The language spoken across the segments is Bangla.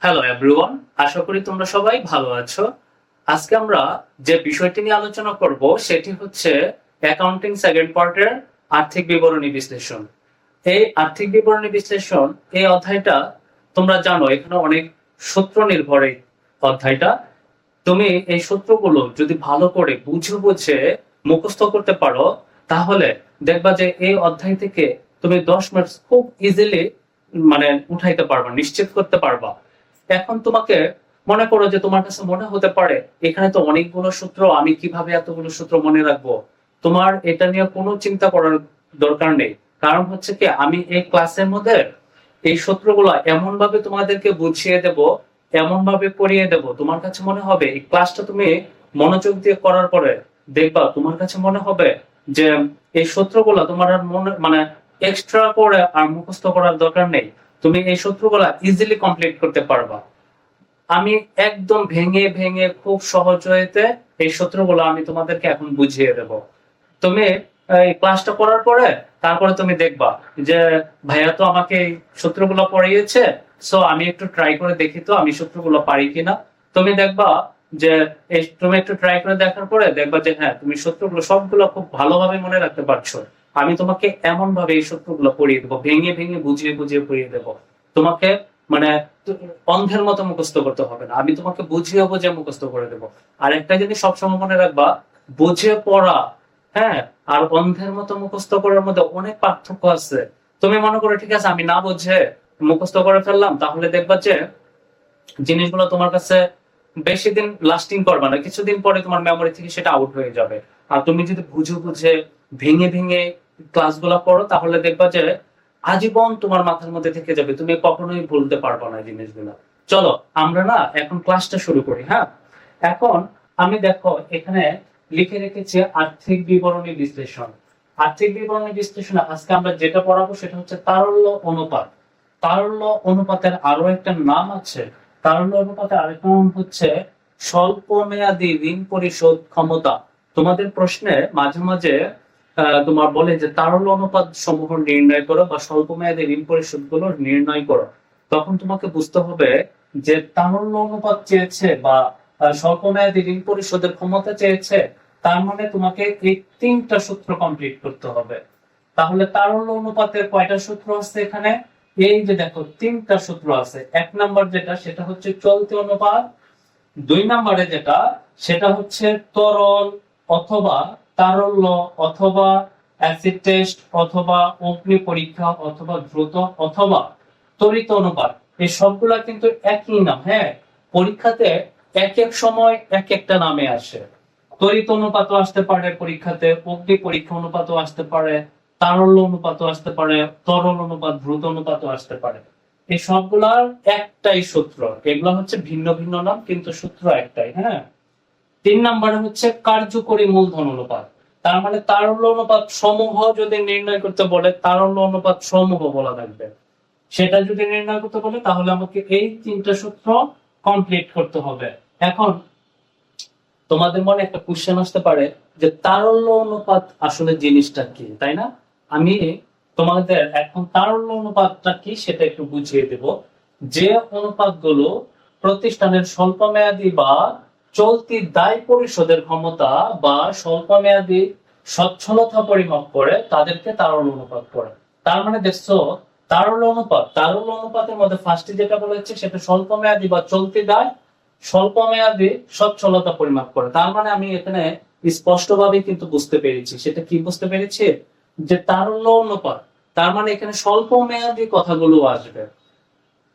হ্যালো এভরিওয়ান, আশা করি তোমরা সবাই ভালো আছো। আজকে আমরা যে বিষয়টি নিয়ে আলোচনা করব সেটি হচ্ছে অ্যাকাউন্টিং সেকেন্ড পার্টের আর্থিক বিবরণী বিশ্লেষণ। এই আর্থিক বিবরণী বিশ্লেষণ এই অধ্যায়টা তোমরা জানো এখানে অনেক সূত্র নির্ভর এই অধ্যায়টা। তুমি এই সূত্রগুলো যদি ভালো করে বুঝে বুঝে মুখস্থ করতে পারো তাহলে দেখবা যে এই অধ্যায় থেকে তুমি 10 মার্কস খুব ইজিলি উঠাইতে পারবা, নিশ্চিত করতে পারবা। এখন তোমাকে মনে করো যে তোমার কাছে মনে হতে পারে এখানে তো অনেকগুলো সূত্র, আমি কিভাবে এতগুলো সূত্র মনে রাখবো। তোমার এটা নিয়ে কোনো চিন্তা করার দরকার নেই। কারণ হচ্ছে কি, আমি এই ক্লাসের মধ্যে এই সূত্রগুলো এমন ভাবে তোমাদেরকে বুঝিয়ে দেব, এমন ভাবে পড়িয়ে দেব, তোমার কাছে মনে হবে এই ক্লাসটা তুমি মনোযোগ দিয়ে করার পরে দেখবা তোমার কাছে মনে হবে যে এই সূত্রগুলো তোমার আর এক্সট্রা করে আর মুখস্থ করার দরকার নেই। তুমি এই সূত্রগুলা ইজিলি কমপ্লিট করতে পারবা। আমি একদম ভেঙে ভেঙে খুব সহজ হয়েতে এই সূত্রগুলো আমি তোমাদেরকে এখন বুঝিয়ে দেব। তুমি এই ক্লাসটা করার পরে তারপরে তুমি দেখবা যে ভাইয়া তো আমাকে এই সূত্রগুলো পড়িয়েছে, সো আমি একটু ট্রাই করে দেখি তো আমি সূত্রগুলো পারি কিনা। তুমি দেখবা যে তুমি একটু ট্রাই করে দেখার পরে দেখবা যে হ্যাঁ, তুমি সূত্রগুলো সবগুলো খুব ভালোভাবে মনে রাখতে পারছো। আমি তোমাকে এমন ভাবে এই সূত্রগুলো পড়িয়ে দেবো, ভেঙে ভেঙে বুঝিয়ে বুঝিয়ে পড়িয়ে দেবো। তোমাকে মানে অন্ধের মতো মুখস্থ করতে হবে না, আমি তোমাকে বুঝিয়ে বুঝিয়ে মুখস্থ করে দেবো। আর একটা জিনিস সবসময় মনে রাখবা, বুঝে পড়া, হ্যাঁ, আর অন্ধের মতো মুখস্থ করার মধ্যে অনেক পার্থক্য আছে। তুমি মনে করো ঠিক আছে আমি না বুঝে মুখস্থ করে ফেললাম, তাহলে দেখবা যে জিনিসগুলো তোমার কাছে বেশি দিন লাস্টিং করবে না, কিছুদিন পরে তোমার মেমোরি থেকে সেটা আউট হয়ে যাবে। আর তুমি যদি বুঝে বুঝে ভেঙে ভেঙে ক্লাসগুলো পড়ো তাহলে দেখবা যে আজীবন তোমার মাথার মধ্যে থেকে যাবে, তুমি কখনোই ভুলতে পারবে না জিনিসগুলো। চলো আমরা না এখন ক্লাসটা শুরু করি। হ্যাঁ, এখন আমি দেখো এখানে লিখে রেখেছি আর্থিক বিবরণী বিশ্লেষণ। আর্থিক বিবরণী বিশ্লেষণে আজকে আমরা যেটা পড়াবো সেটা হচ্ছে তারল্য অনুপাত। তারল্য অনুপাতের আরো একটা নাম আছে, তারল্য অনুপাতের আরেকটা নাম হচ্ছে স্বল্প মেয়াদী ঋণ পরিশোধ ক্ষমতা। তোমাদের প্রশ্নে মাঝে মাঝে তোমার বলে যে তারল্য অনুপাত সমূহ নির্ণয় করো বা স্বল্প মেয়াদী ঋণ পরিশোধ গুলো নির্ণয় করো। তখন তোমাকে বুঝতে হবে যে তারল্য অনুপাত চেয়েছে বা স্বল্প মেয়াদী ঋণ পরিশোধের ক্ষমতা চেয়েছে, তার মানে তোমাকে এই তিনটা সূত্র কমপ্লিট করতে হবে। তাহলে তারল্য অনুপাতের কয়টা সূত্র আছে এখানে? এই যে দেখো তিনটা সূত্র আছে। এক নাম্বার যেটা সেটা হচ্ছে চলতি অনুপাত, দুই নম্বরে যেটা সেটা হচ্ছে তরল অথবা তারল্য অথবা অ্যাসিড টেস্ট অথবা অগ্নি পরীক্ষা অথবা দ্রুত অথবা তড়িৎ অনুপাত। এই সবগুলা কিন্তু একই নাম। হ্যাঁ, পরীক্ষাতে এক এক সময় এক একটা নামে আসে। তড়িৎ অনুপাতও আসতে পারে পরীক্ষাতে, অগ্নি পরীক্ষা অনুপাতও আসতে পারে, তারল্য অনুপাতও আসতে পারে, তরল অনুপাত, দ্রুত অনুপাতও আসতে পারে। এই সবগুলার একটাই সূত্র, এগুলো হচ্ছে ভিন্ন ভিন্ন নাম কিন্তু সূত্র একটাই। হ্যাঁ, তিন নম্বরে হচ্ছে কার্যকরী মূলধন অনুপাত। তার মানে তারল্য অনুপাত সমূহ যদি নির্ণয় করতে বলে তারল্য অনুপাত সমূহ বলা থাকবে। সেটা যদি নির্ণয় করতে বলে তাহলে আমাকে এই তিনটা সূত্র কমপ্লিট করতে হবে। এখন তোমাদের মনে একটা কোশ্চেন আসতে পারে যে তারল্য অনুপাত আসলে জিনিসটা কি, তাই না? আমি তোমাদের এখন তারল্য অনুপাতটা কি সেটা একটু বুঝিয়ে দেব। যে অনুপাতগুলো প্রতিষ্ঠানের স্বল্প মেয়াদী বা চলতি দায় পরিশোধের ক্ষমতা বা স্বল্প মেয়াদী সচ্ছলতা পরিমাপ করে তাদেরকে তারল্য অনুপাত করে। তার মানে দেখছো তারল্য অনুপাত, তারল্য অনুপাতের মধ্যে ফার্স্টে যেটা বলেছে সেটা স্বল্প মেয়াদী বা চলতি দায় স্বল্প মেয়াদী সচ্ছলতা পরিমাপ করে। তার মানে আমি এখানে স্পষ্টভাবে কিন্তু বুঝতে পেরেছি, সেটা কি বুঝতে পেরেছি যে তারল্য অনুপাত তার মানে এখানে স্বল্প মেয়াদী কথাগুলো আসবে।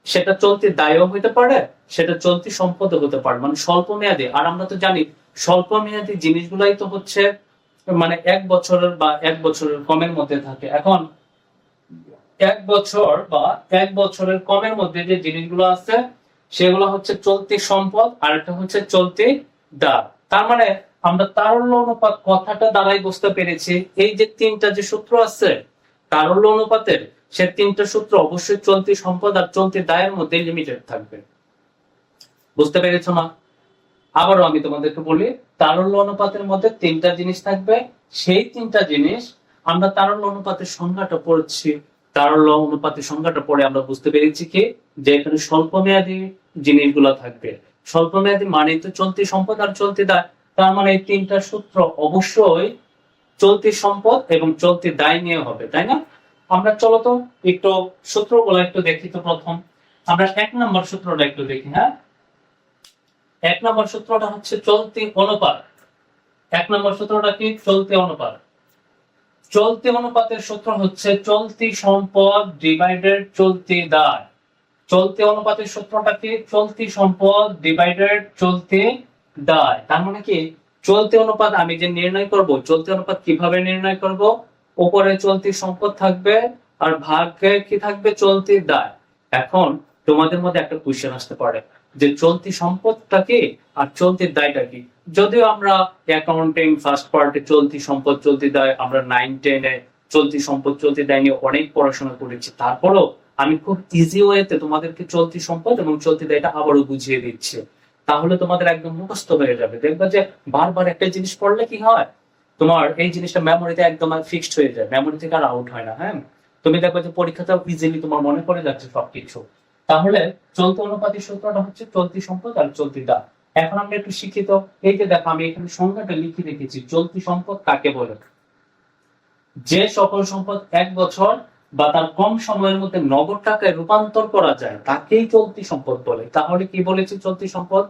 সেটা চলতি দায়ও হতে পারে, সেটা চলতি সম্পদও হতে পারে, মানে স্বল্প মেয়াদী। আর আমরা তো জানি স্বল্প মেয়াদী জিনিসগুলাই তো হচ্ছে এক বছরের বা এক বছরের কমের মধ্যে থাকে। এখন এক বছর বা এক বছরের কমের মধ্যে যে জিনিসগুলো আছে সেগুলো হচ্ছে চলতি সম্পদ আর একটা হচ্ছে চলতি দায়। তার মানে আমরা তারল্য অনুপাত কথাটা দ্বারাই বুঝতে পেরেছি এই যে তিনটা যে সূত্র আছে তারল্য অনুপাতের, সে তিনটা সূত্র অবশ্যই চলতি সম্পদ আর চলতি দায়ের মধ্যে লিমিটেড থাকবে। বুঝতে পেরেছো না? আবারও আমি তোমাদেরকে বলি, তারল্য অনুপাতের মধ্যে তিনটা জিনিস থাকবে। সেই তিনটা জিনিস আমরা তারল্য অনুপাতের সংজ্ঞাটা পড়ছি, তারল্য অনুপাতের সংজ্ঞাটা পরে আমরা বুঝতে পেরেছি কি যে এখানে স্বল্প মেয়াদী জিনিসগুলো থাকবে। স্বল্প মেয়াদী মানে তো চলতি সম্পদ আর চলতি দায়, তার মানে এই তিনটা সূত্র অবশ্যই চলতি সম্পদ এবং চলতি দায় নিয়ে হবে, তাই না? আমরা চলো তো একটু সূত্রগুলো একটু দেখি। তো প্রথম আমরা 1 নম্বর সূত্রটা একটু দেখি। হ্যাঁ, 1 নম্বর সূত্রটা হচ্ছে চলতি অনুপাত। 1 নম্বর সূত্রটা কি? চলতি অনুপাত। চলতি অনুপাতের সূত্র হচ্ছে চলতি সম্পদ ডিভাইডেড চলতি দায়। চলতি অনুপাতের সূত্রটা কি? চলতি সম্পদ ডিভাইডেড চলতি দায়। তার মানে কি চলতি অনুপাত আমি যে নির্ণয় করব, চলতি অনুপাত কিভাবে নির্ণয় করব? উপরে চলতি সম্পদ থাকবে আর ভাগে কি থাকবে? চলতি দায়। এখন তোমাদের মধ্যে একটা কোশ্চেন আসতে পারে যে চলতি সম্পদটা কি আর চলতি দায়টা কি? যদিও আমরা অ্যাকাউন্টিং ফার্স্ট পার্টে চলতি সম্পদ চলতি দায় আমরা 9-10 এ চলতি সম্পদ চলতি দায় নিয়ে অনেক পড়াশোনা করেছি, তারপরও আমি খুব ইজি ওয়েতে তোমাদেরকে চলতি সম্পদ এবং চলতি দায়টা আবারও বুঝিয়ে দিচ্ছি। তাহলে তোমাদের একদম মুখস্থ হয়ে যাবে। দেখবে যে বারবার একটা জিনিস পড়লে কি হয়, তোমার এই জিনিসটা মেমোরিতে একদম ফিক্সড হয়ে যায়, মেমোরি থেকে আর আউট হয় না। হ্যাঁ, তুমি দেখবে যে পরীক্ষাতেও ইজিলি তোমার মনে পড়ে যাচ্ছে সবকিছু। তাহলে চলতি অনুপাতের সূত্রটা হচ্ছে চলতি সম্পদ আর চলতি দায়। এখন আমরা একটু শিক্ষিত। এই যে দেখো আমি এখানে সংজ্ঞাটা লিখে রেখেছি। চলতি সম্পদ কাকে বলে? যে সকল সম্পদ 1 বছর বা তার কম সময়ের মধ্যে নগদ টাকায় রূপান্তর করা যায় তাকেই চলতি সম্পদ বলে। তাহলে কি বলেছি? চলতি সম্পদ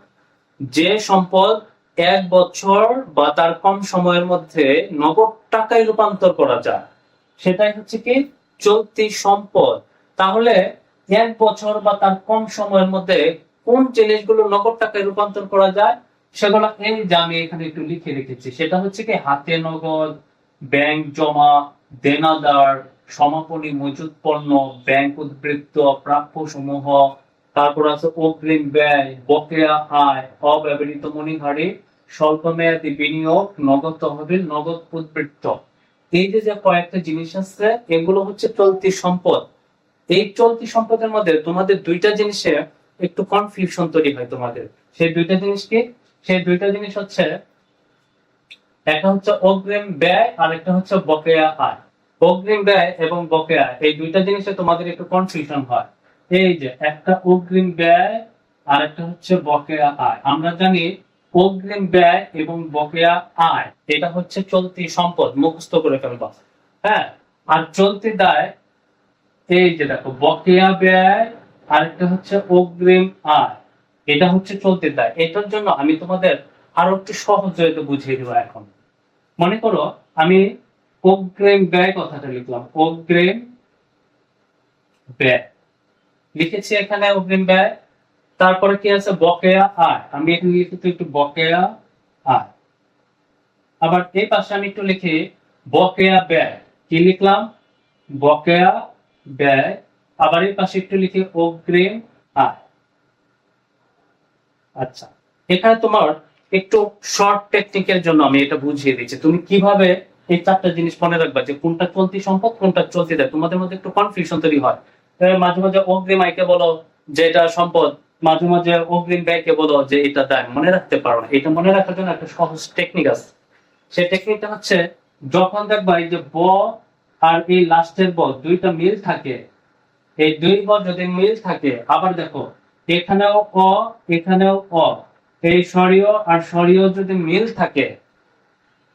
যে সম্পদ 1 বছর বা তার কম সময়ের মধ্যে নগদ টাকায় রূপান্তর করা যায় সেটাই হচ্ছে কি চলতি সম্পদ। তাহলে 1 বছর বা তার কম সময়ের মধ্যে কোন জিনিসগুলো নগদ টাকায় রূপান্তর করা যায় সেগুলো এই যে আমি এখানে একটু লিখে রেখেছি। সেটা হচ্ছে কি হাতে নগদ, ব্যাংক জমা, দেনাদার, সমাপনী মজুদ পণ্য, ব্যাংক উদ্বৃত্ত, প্রাপ্য সমূহ, তারপর আছে অগ্রিম ব্যয়, বকেয়া আয়, অব্যবহৃত মনিহারি, স্বল্প মেয়াদী বিনিয়োগ, নগদ তহবিল, নগদ উদ্বৃত্ত। এই যে কয়েকটা জিনিস আছে এগুলো হচ্ছে চলতি সম্পদ। এই চলতি সম্পদের মধ্যে তোমাদের দুইটা জিনিসে একটু কনফিউশন তৈরি হয় তোমাদের। সেই দুইটা জিনিস কি? সেই দুইটা জিনিস হচ্ছে একটা হচ্ছে অগ্রিম ব্যয় আর একটা হচ্ছে বকেয়া আয়। অগ্রিম ব্যয় এবং বকেয়া এই দুইটা জিনিসে তোমাদের একটু কনফিউশন হয়। এই যে একটা অগ্রিম ব্যয় আর একটা হচ্ছে বকেয়া আয়। আমরা জানি অগ্রিম ব্যয় এবং বকেয়া আয় এটা হচ্ছে চলতি সম্পদ, মুখস্থ করে ফেলবা। হ্যাঁ, আর চলতি দায় এই যে দেখো বকেয়া ব্যয় আর একটা হচ্ছে অগ্রিম আয়, এটা হচ্ছে চলতি দায়। এটার জন্য আমি তোমাদের আরো একটু সহজ হয়ে বুঝিয়ে দেবো। এখন মনে করো আমি অগ্রিম ব্যয় কথাটা লিখলাম, অগ্রিম ব্যয় লিখেছি এখানে অগ্রিম ব্যয়। তারপরে কি আছে? বকেয়া আয়। আমি এখানে লিখেছি একটু বকেয়া আয়। আবার এই পাশে আমি একটু লিখি বকেয়া ব্যয়। কি লিখলাম? বকেয়া ব্যয়। আবার এই পাশে একটু লিখি অগ্রিম আয়। আচ্ছা, এখানে তোমার একটু শর্ট টেকনিকের জন্য আমি এটা বুঝিয়ে দিচ্ছি তুমি কিভাবে এই চারটা জিনিস মনে রাখবা যে কোনটা চলতি সম্পদ কোনটা চলতি দায়। তোমাদের মধ্যে একটু কনফিউশন তৈরি হয়। মাঝে মাঝে অগ্রিম আয়কে বলো যে এটা সম্পদ, মাঝে মাঝে অগ্রিম ব্যয়কে বলো যে এটা দায়। মনে রাখতে পারো না, এটা মনে রাখার জন্য একটা সহজ টেকনিক আছে। সেই টেকনিকটা হচ্ছে যখন দেখবা এই যে ব আর এই লাস্টের ব দুইটা মিল থাকে, এই দুই ব যদি মিল থাকে, আবার দেখো এখানেও অ এখানেও অ, এই সরিয় আর সরিয় যদি মিল থাকে,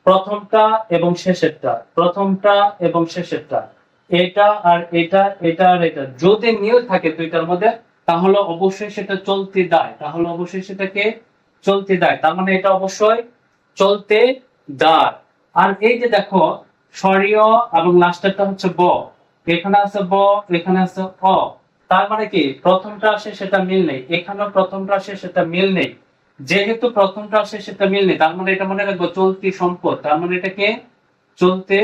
প্রথমটা এবং শেষেরটা, প্রথমটা এবং শেষেরটা, এটা আর এটা, এটা আর এটা যদি মিল থাকে দুইটার মধ্যে, তাহলে অবশ্যই সেটা চলতি দায়। তাহলে অবশ্যই সেটাকে চলতি দায়। তার মানে এটা অবশ্যই চলতে দায়। আর এই যে দেখো সরিয় এবং লাস্টেরটা হচ্ছে ব, এখানে আছে ব এখানে আছে অ, তার মানে কি প্রথমটা আসে সেটা মিল নেই, এখানেও প্রথমটা আসে সেটা মিল নেই। যেহেতু প্রথমটা আসে সেটা মিল নেই, তার মানে এটা মনে রাখবো চলতি সম্পদ। তার মানে এটাকে চলতে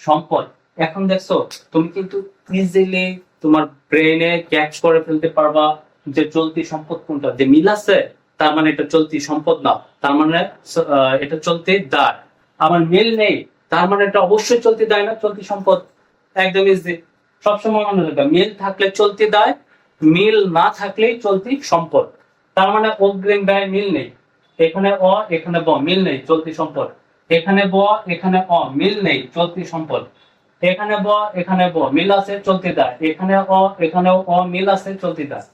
সম্পদ। এখন দেখছো তুমি কিন্তু ইজিলি তোমার ব্রেনে ক্যাচ করে ফেলতে পারবা যে চলতি সম্পদ কোনটা। যে মিল আছে তার মানে এটা চলতি সম্পদ না, তার মানে এটা চলতি দায়। আবার মিল নেই তার মানে এটা অবশ্যই চলতি দায় না, চলতি সম্পদ। একদম ইজি। সবসময় মনে রাখবা মিল থাকলে চলতি দায়, মিল না থাকলে চলতি সম্পদ। তার মানে অগ্রিম ব্যয় মিল নেই, এখানে অ এখানে ব মিল নেই, চলতি সম্পদ। এখানে ব এখানে অ মিল নেই, চলতি সম্পদ। এখানে এখানে মিল আছে, চলতি দায়, এখানে এখানেও মিল আছে, চলতি দায়।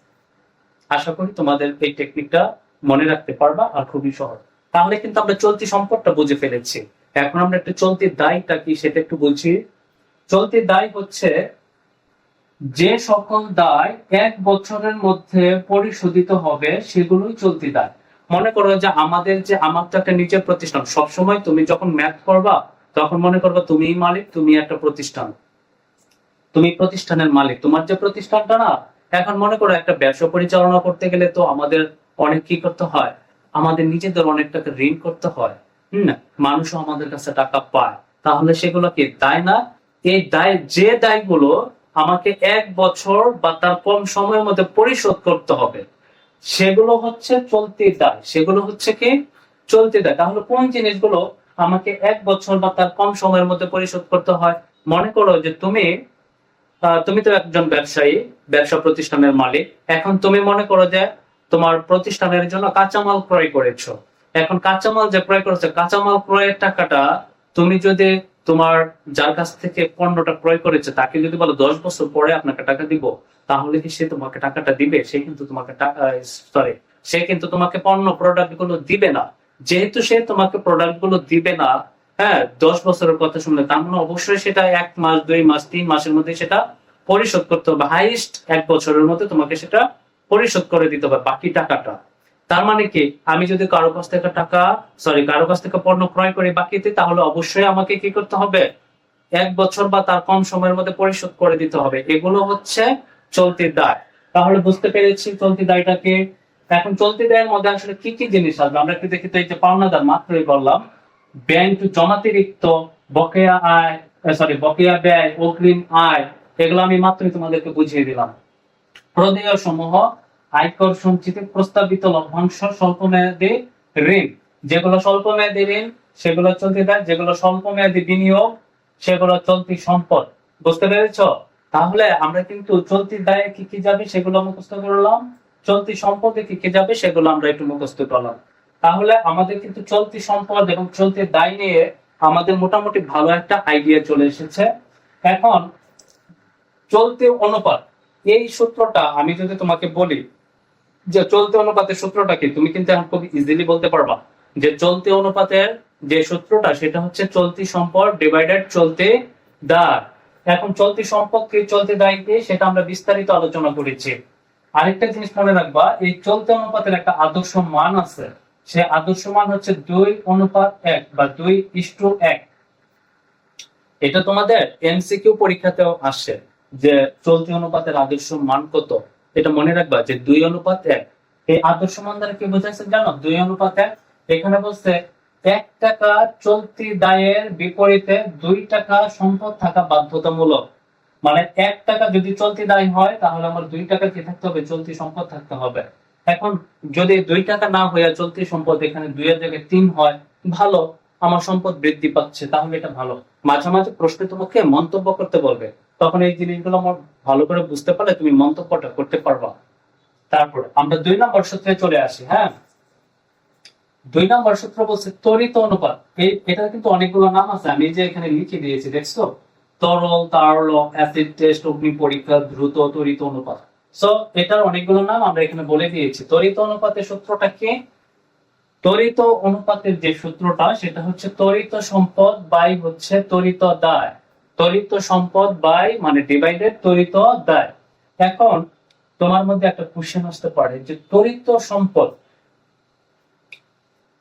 আশা করি তোমাদের এই টেকনিকটা মনে রাখতে পারবা, আর খুবই সহজ। তাহলে কিন্তু আমরা চলতি সম্পদটা বুঝে ফেলেছি। এখন আমরা একটু চলতি দায়টা কি সেটা একটু বলছি। চলতি দায় হচ্ছে যে সকল দায় 1 বছরের মধ্যে পরিশোধিত হবে সেগুলোই চলতি দায়। মনে করো যে আমার তো একটা নিজের প্রতিষ্ঠান, সবসময় তুমি যখন ম্যাথ করবা তখন মনে করবা তুমিই মালিক, তুমি একটা প্রতিষ্ঠান, তুমি প্রতিষ্ঠানের মালিক, তোমার যে প্রতিষ্ঠানটা না। এখন মনে করো একটা ব্যবসা পরিচালনা করতে গেলে তো আমাদের অনেক কি করতে হয়, আমাদের নিজেদের অনেক টাকা ঋণ করতে হয়। মানুষও আমাদের কাছে টাকা পায়, তাহলে সেগুলো কি দায় না? এই দায়, যে দায়গুলো আমাকে 1 বছর বা তার কম সময়ের মধ্যে পরিশোধ করতে হবে, সেগুলো হচ্ছে চলতি দায়, সেগুলো হচ্ছে কি চলতি দায়। তাহলে কোন জিনিসগুলো আমাকে 1 বছর বা তার কম সময়ের মধ্যে পরিশোধ করতে হয়? মনে করো যে তুমি তো একজন ব্যবসায়ী, ব্যবসা প্রতিষ্ঠানের মালিক। এখন তুমি মনে করো যে তোমার প্রতিষ্ঠানের জন্য কাঁচামাল ক্রয় করেছো। এখন কাঁচামাল যে ক্রয় করেছো, কাঁচামাল ক্রয়ের টাকাটা তুমি যদি তোমার যার কাছ থেকে পণ্যটা ক্রয় করেছে তাকে যদি বলো 10 বছর পরে আপনাকে টাকা দিব, তাহলে কি সে তোমাকে টাকাটা দিবে? সে কিন্তু তোমাকে সে কিন্তু তোমাকে পণ্য প্রোডাক্ট গুলো দিবে না। যেহেতু সে তোমাকে প্রোডাক্ট গুলো দিবে না, হ্যাঁ, 10 বছরের কথা শুনলে, তার মানে অবশ্যই সেটা 1 মাস, 2 মাস, 3 মাসের মধ্যে সেটা পরিশোধ করতে হবে। হাইস্ট 1 বছরের মধ্যে তোমাকে সেটা পরিশোধ করে দিতে হবে বাকি টাকাটা। তার মানে কি, আমি যদি কারো কাছ থেকে কারো কাছ থেকে পণ্য ক্রয় করি বাকিতে, তাহলে অবশ্যই আমাকে কি করতে হবে, 1 বছর বা তার কম সময়ের মধ্যে পরিশোধ করে দিতে হবে। এগুলো হচ্ছে চলতি দায়। তাহলে বুঝতে পেরেছি চলতি দায়টাকে। এখন চলতি দায়ের মধ্যে আসলে কি কি জিনিস আসবে আমরা একটু দেখি। তো এই যে পাওনাদার মাত্রই বললাম, ব্যাংক জমাতিরিক্ত, বকেয়া আয়, বকেয়া ব্যয়, অগ্রিম আয়, এগুলো আমি মাত্রই তোমাদেরকে বুঝিয়ে দিলাম। প্রদেয় সমূহ, আয়কর সঞ্চিত, প্রস্তাবিত লভ্যাংশ, স্বল্প মেয়াদী ঋণ, যেগুলো স্বল্প মেয়াদী ঋণ সেগুলো চলতি দায়, যেগুলো স্বল্প মেয়াদী বিনিয়োগ সেগুলো চলতি সম্পদ। বুঝতে পেরেছ? তাহলে আমরা কিন্তু চলতি দায়ে কি কি যাবে সেগুলো মুখস্থ করলাম, চলতি সম্পদে কি কি যাবে সেগুলো আমরা একটু মুখস্থ করলাম। তাহলে আমাদের কিন্তু চলতি সম্পদ এবং চলতি দায় নিয়ে আমাদের মোটামুটি ভালো একটা আইডিয়া চলে এসেছে। এখন চলতি অনুপাত, এই সূত্রটা আমি যদি তোমাকে বলি যে চলতি অনুপাতের সূত্রটা কি, তুমি কিন্তু এখন খুব ইজিলি বলতে পারবা যে চলতি অনুপাতের যে সূত্রটা সেটা হচ্ছে চলতি সম্পদ ডিভাইডেড চলতি দায়। এখন চলতি সম্পদ কি, চলতি দায় কি, সেটা আমরা বিস্তারিত আলোচনা করেছি। আরেকটা জিনিস মনে রাখবা, এই চলতি অনুপাতের একটা আদর্শ মান আছে। সে আদর্শ মান হচ্ছে 2:1 বা 2:1। এটা তোমাদের এমসিকিউ পরীক্ষাতেও আসে যে চলতি অনুপাতের আদর্শ মান কত। এটা মনে রাখবা যে 2:1। এই আদর্শ মান দ্বারা কি বোঝাচ্ছে জানো? 2:1। এখানে বলছে 1 টাকা চলতি দায়ের বিপরীতে 2 টাকা সম্পদ থাকা বাধ্যতামূলক। মানে 1 টাকা যদি চলতি দায় হয় তাহলে আমার 2 টাকা কি থাকতে হবে, চলতি সম্পদ থাকতে হবে। এখন যদি 2 টাকা না হয়ে চলতি সম্পদ এখানে 2 এর জায়গায় 3 হয়, ভালো, আমার সম্পদ বৃদ্ধি পাচ্ছে, তাহলে এটা ভালো। মাঝে মাঝে প্রশ্নে তোমাকে মন্তব্য করতে বলবে, তখন এই জিনিসগুলো আমার ভালো করে বুঝতে পারলে তুমি মন্তব্যটা করতে পারবা। তারপর আমরা 2 নম্বর সূত্রে চলে আসি। হ্যাঁ, 2 নম্বর সূত্র বলছে ত্বরিত অনুপাত। এটা কিন্তু অনেকগুলো নাম আছে, আমি যে এখানে লিখে দিয়েছি, দেখছো? তরল, তারল, অ্যাসিড টেস্ট, অগ্নি পরীক্ষা, দ্রুত, ত্বরিত অনুপাত। সো এটার অনেকগুলো নাম আমরা এখানে বলে দিয়েছি। ত্বরিত অনুপাতের সূত্রটা কি? ত্বরিত অনুপাতের যে সূত্রটা সেটা হচ্ছে ত্বরিত সম্পদ বাই হচ্ছে ত্বরিত দায়। ত্বরিত সম্পদ বাই মানে ডিভাইডেড ত্বরিত দায়। এখন তোমার মধ্যে একটা কোশ্চেন আসতে পারে যে ত্বরিত সম্পদ,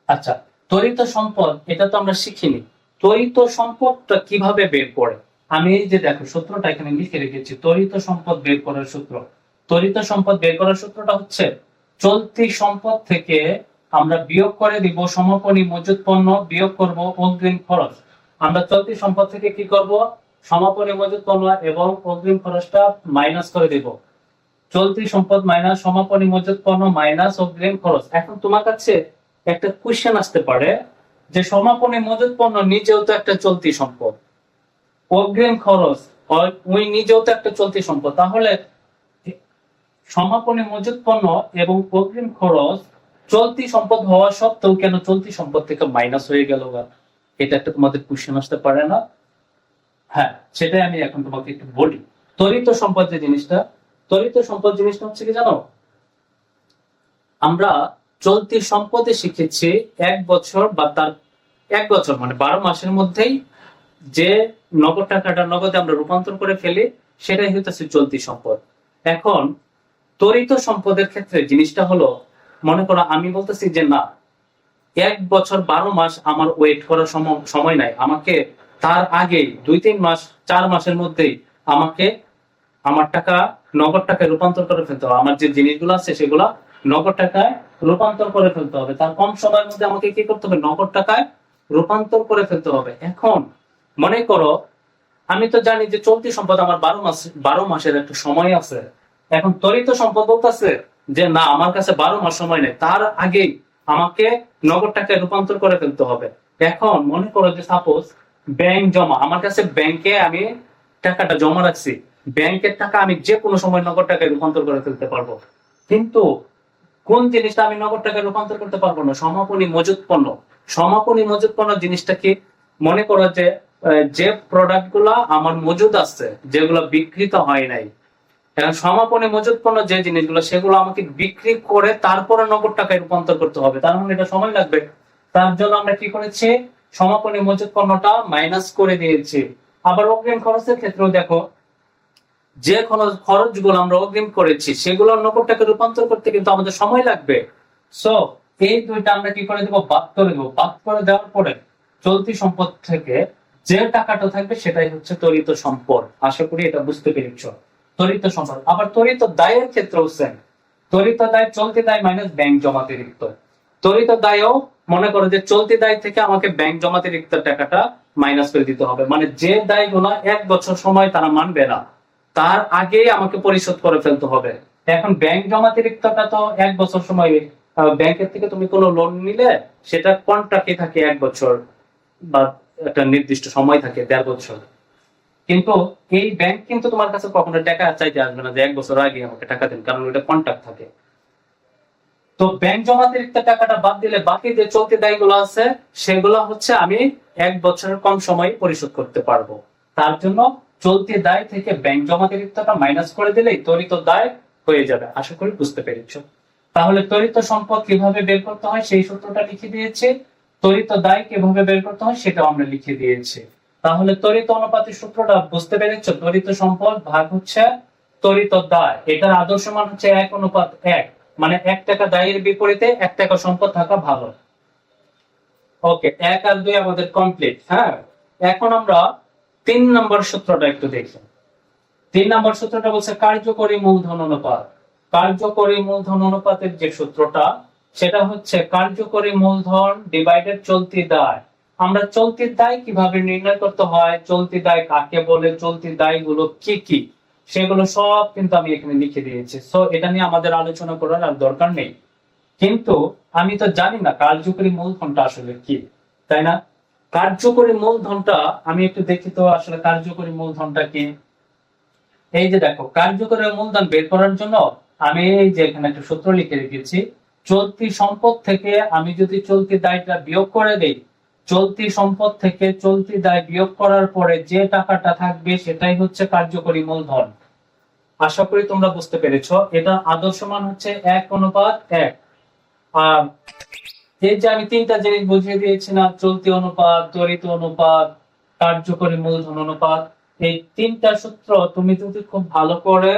আচ্ছা ত্বরিত সম্পদ এটা তো আমরা শিখিনি, ত্বরিত সম্পদটা কিভাবে বের করে? আমি এই যে দেখো সূত্রটা এখানে লিখে রেখেছি, ত্বরিত সম্পদ বের করার সূত্র। ত্বরিত সম্পদ বের করার সূত্রটা হচ্ছে চলতি সম্পদ থেকে আমরা বিয়োগ করে দিব সমাপনী মজুত পণ্য, বিয়োগ করব অগ্রিম খরচ। আমরা চলতি সম্পদ থেকে কি করব, সমাপনী মজুত পণ্য এবং অগ্রিম খরচটা মাইনাস করে দিব। চলতি সম্পদ মাইনাস সমাপনী মজুত পণ্য মাইনাস অগ্রিম খরচ। এখন তোমার কাছে একটা কোশ্চেন আসতে পারে যে সমাপনী মজুত পণ্য নিজেও তো একটা চলতি সম্পদ, অগ্রিম খরচ ওই নিজেও তো একটা চলতি সম্পদ, তাহলে সমাপনী মজুত পণ্য এবং অগ্রিম খরচ চলতি সম্পদ হওয়া সত্ত্বেও কেন চলতি সম্পদ থেকে মাইনাস হয়ে গেল? এটা একটা তোমাদের কোশ্চেন আসতে পারে না? হ্যাঁ, সেটাই আমি এখন তোমাকে একটু বলি। তরিত সম্পদ যে জিনিসটা, তরিত সম্পদ জিনিসটা হচ্ছে কি জানো, আমরা চলতি সম্পদে শিখেছি 1 বছর বা তার 1 বছর মানে 12 মাসের মধ্যেই যে নগদ টাকাটা নগদে আমরা রূপান্তর করে ফেলি, সেটাই হচ্ছে চলতি সম্পদ। এখন তরিত সম্পদের ক্ষেত্রে জিনিসটা হলো, মনে করো আমি বলতেছি যে না, 1 বছর 12 মাস আমার ওয়েট করার সময় নাই, আমাকে তার আগে 2-3 মাস 4 মাসের মধ্যেই আমাকে আমার টাকা নগদ টাকায় রূপান্তর করে ফেলতে হবে। আমার যে জিনিসগুলো আছে সেগুলো নগদ টাকায় রূপান্তর করে ফেলতে হবে। তার কম সময়ের মধ্যে আমাকে কি করতে হবে, নগদ টাকায় রূপান্তর করে ফেলতে হবে। এখন মনে করো আমি তো জানি যে চলতি সম্পদ আমার 12 মাসের একটা সময় আছে। এখন তরিত সম্পদ বলতেছে যে না, আমার কাছে 12 মাস সময় নেই, তার আগেই আমাকে নগদ টাকায় রূপান্তর করে ফেলতে হবে। এখন মনে করো যে সাপোজ ব্যাংক জমা, আমার কাছে ব্যাংকে আমি টাকাটা জমা রাখছি, ব্যাংকের টাকা আমি যে কোনো সময় নগদ টাকায় রূপান্তর করে ফেলতে পারবো। কিন্তু কোন জিনিসটা আমি নগদ টাকায় রূপান্তর করতে পারবো না, সমাপনী মজুত পণ্য। সমাপনী মজুত পণ্য জিনিসটা কি, মনে করো যে যে প্রোডাক্ট গুলা আমার মজুদ আছে, যেগুলো বিক্রিত হয় নাই, এখন সমাপনী মজুত পণ্য যে জিনিসগুলো, সেগুলো আমাকে বিক্রি করে তারপরে নগদ টাকায় রূপান্তর করতে হবে, তার মানে এটা সময় লাগবে। তার জন্য আমরা কি করেছি, সমাপনী মজুত পণ্যটা মাইনাস করে দিয়েছি। আবার অগ্রিম খরচের ক্ষেত্রেও দেখো, যে খরচগুলো আমরা অগ্রিম করেছি সেগুলো নগদ টাকায় রূপান্তর করতে কিন্তু আমাদের সময় লাগবে। সো এই দুইটা আমরা কি করে দেবো, বাদ করে দেবো। বাদ করে দেওয়ার পরে চলতি সম্পদ থেকে যে টাকাটা থাকবে সেটাই হচ্ছে তরিত সম্পদ। আশা করি এটা বুঝতে পেরেছ। তরিত সম্পদ। আবার তরিত দায়ের ক্ষেত্রেও সেম। তরিত দায় চলতি দায় মাইনাস ব্যাংক জমাতিরিক্ত। তরিত দায়ও মনে করো যে চলতি দায় থেকে আমাকে ব্যাংক জমাতিরিক্ত টাকাটা মাইনাস করে দিতে হবে, মানে যে দায়গুলো 1 বছর সময় তারা মানবে না, তার আগে আমাকে পরিশোধ করে ফেলতে হবে। এখন ব্যাংক জমাতিরিক্তটা তো 1 বছর সময়, ব্যাংকের থেকে তুমি কোনো লোন নিলে সেটা কন্ট্রাক্টে থাকে 1 বছর বা একটা নির্দিষ্ট সময় থাকে 1.5 বছর। কিন্তু এই ব্যাংক কিন্তু তোমার কাছে কখনো টাকা চাইতে আসবে না যে 1 বছর আগে আমাকে টাকা দিন, কারণ ওটা কন্ট্রাক্ট থাকে। তো ব্যাংক জমাতিরিক্ত টাকাটা বাদ দিলে বাকি যে চলতি দায়গুলো আছে সেগুলো হচ্ছে আমি 1 বছরের কম সময় পরিশোধ করতে পারবো। তার জন্য চলতি দায় থেকে ব্যাংক জমাতিরিক্তটা মাইনাস করে দিলেই তরিত দায় হয়ে যাবে। আশা করি বুঝতে পেরেছো। তাহলে তরিত সম্পদ কিভাবে বের করতে হয় সেই সূত্রটা লিখে দিয়েছে, তরিত দায় কিভাবে বের করতে হয় সেটাও আমরা লিখে দিয়েছি। তাহলে তরিত অনুপাতের সূত্রটা বুঝতে পেরেছো, তরিত সম্পদ ভাগ হচ্ছে তরিত দায়। এটার আদর্শ মান হচ্ছে 1:1, মানে 1 টাকা দায়ের বিপরীতে 1 টাকা সম্পদ থাকা ভালো। ওকে, 1 আর 2 আমাদের কমপ্লিট। হ্যাঁ, এখন আমরা 3 নম্বর সূত্রটা একটু দেখি। 3 নম্বর সূত্রটা বলছে কার্যকরী মূলধন অনুপাত। কার্যকরী মূলধন অনুপাতের যে সূত্রটা, সেটা হচ্ছে কার্যকরী মূলধন ডিভাইডেড চলতি দায়। আমরা চলতি দায় কিভাবে নির্ণয় করতে হয়, চলতি দায় কাকে বলে, চলতি দায়গুলো কি কি, সেগুলো সব কিন্তু আমি এখানে লিখে দিয়েছি। সো এটা নিয়ে আমাদের আলোচনা করার আর দরকার নেই। কিন্তু আমি তো জানি না কার্যকরী মূলধনটা আসলে কি, তাই না? কার্যকরী মূলধনটা আমি একটু দেখি তো, আসলে কার্যকরী মূলধনটা কি। এই যে দেখো, কার্যকরী মূলধন বের করার জন্য আমি এই যে এখানে একটা সূত্র লিখে রেখেছি। চলতি সম্পদ থেকে আমি যদি চলতি দায়টা বিয়োগ করে দেই, চলতি সম্পদ থেকে চলতি দায় বিয়োগ করার পরে যে টাকাটা থাকবে সেটাই হচ্ছে কার্যকরী মূলধন। আশা করি তোমরা বুঝতে পেরেছো। এটা আদর্শ মান হচ্ছে 1:1। আর এই যে আমি 3টা জিনিস বুঝিয়ে দিয়েছি না, চলতি অনুপাত, তরিত অনুপাত, কার্যকরী মূলধন অনুপাত, এই 3টা সূত্র তুমি যদি খুব ভালো করে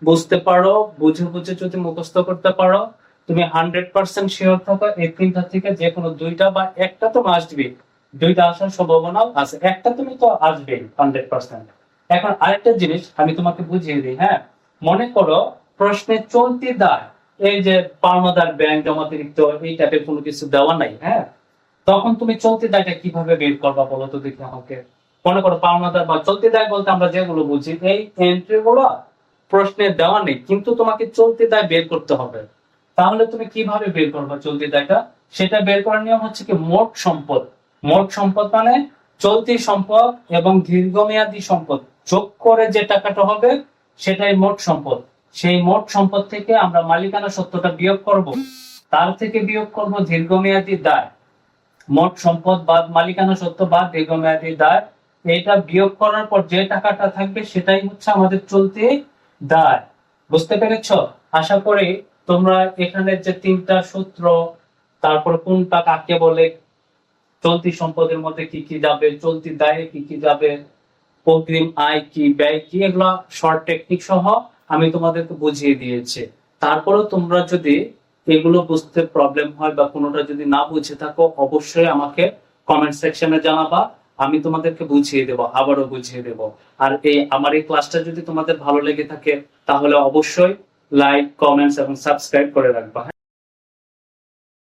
বুঝতে পারো, বুঝে বুঝে যদি মুখস্থ করতে পারো, তুমি 100% শিওর থাকো এই 3টা থেকে যে কোনো 2টা বা একটা তো আসবে। 2টা আসার সম্ভাবনা আছে, একটা তুমি তো আসবেই 100%। এখন আরেকটা জিনিস আমি তোমাকে বুঝিয়ে দিই। হ্যাঁ, মনে করো প্রশ্নে চলতি দায়, এই যে পাওনাদার ব্যাংক জমাতিরিক্ত এই টাইপের কোনো কিছু দেওয়া নাই। হ্যাঁ, তখন তুমি চলতি দায়টা কিভাবে বের করবা বলো তো দেখি আমাকে। মনে করো পাওনাদার বা চলতি দায় বলতে আমরা যেগুলো বুঝি, এই এন্ট্রি গুলো প্রশ্নে দেওয়া নেই, কিন্তু তোমাকে চলতি দায় বের করতে হবে। তাহলে তুমি কিভাবে বের করবা চলতি দায়টা? সেটা বের করার নিয়ম হচ্ছে কি, মোট সম্পদ। মোট সম্পদ মানে চলতি সম্পদ এবং দীর্ঘমেয়াদী সম্পদ যোগ করে যে টাকাটা হবে সেটাই মোট সম্পদ। সেই মোট সম্পদ থেকে আমরা মালিকানা সত্ত্বটা বিয়োগ করব, তার থেকে বিয়োগ করব দীর্ঘমেয়াদী দায়। মোট সম্পদ বাদ মালিকানা সত্ত্ব বাদ দীর্ঘমেয়াদী দায়, এটা বিয়োগ করার পর যে টাকাটা থাকবে সেটাই হচ্ছে আমাদের চলতি দায়। বুঝতে পেরেছো? আশা করি তোমরা এখানে যে তিনটা সূত্র, তারপর কোনটা কাকে বলে, চলতি সম্পদের মধ্যে কি কি যাবে, চলতি দায়ে কি কি যাবে, অগ্রিম আয় কি ব্যয় কি, এগুলা শর্ট টেকনিক সহ আমি তোমাদেরকে বুঝিয়ে দিয়েছি। তারপরেও তোমরা যদি এগুলো বুঝতে প্রবলেম হয় বা কোনোটা যদি না বুঝে থাকো, অবশ্যই আমাকে কমেন্ট সেকশনে জানাবা, আমি তোমাদেরকে বুঝিয়ে দেব, আবারও বুঝিয়ে দেব। আর আমার এই ক্লাসটা যদি তোমাদের ভালো লেগে থাকে তাহলে অবশ্যই লাইক, কমেন্টস এবং সাবস্ক্রাইব করে রাখবা। হ্যাঁ।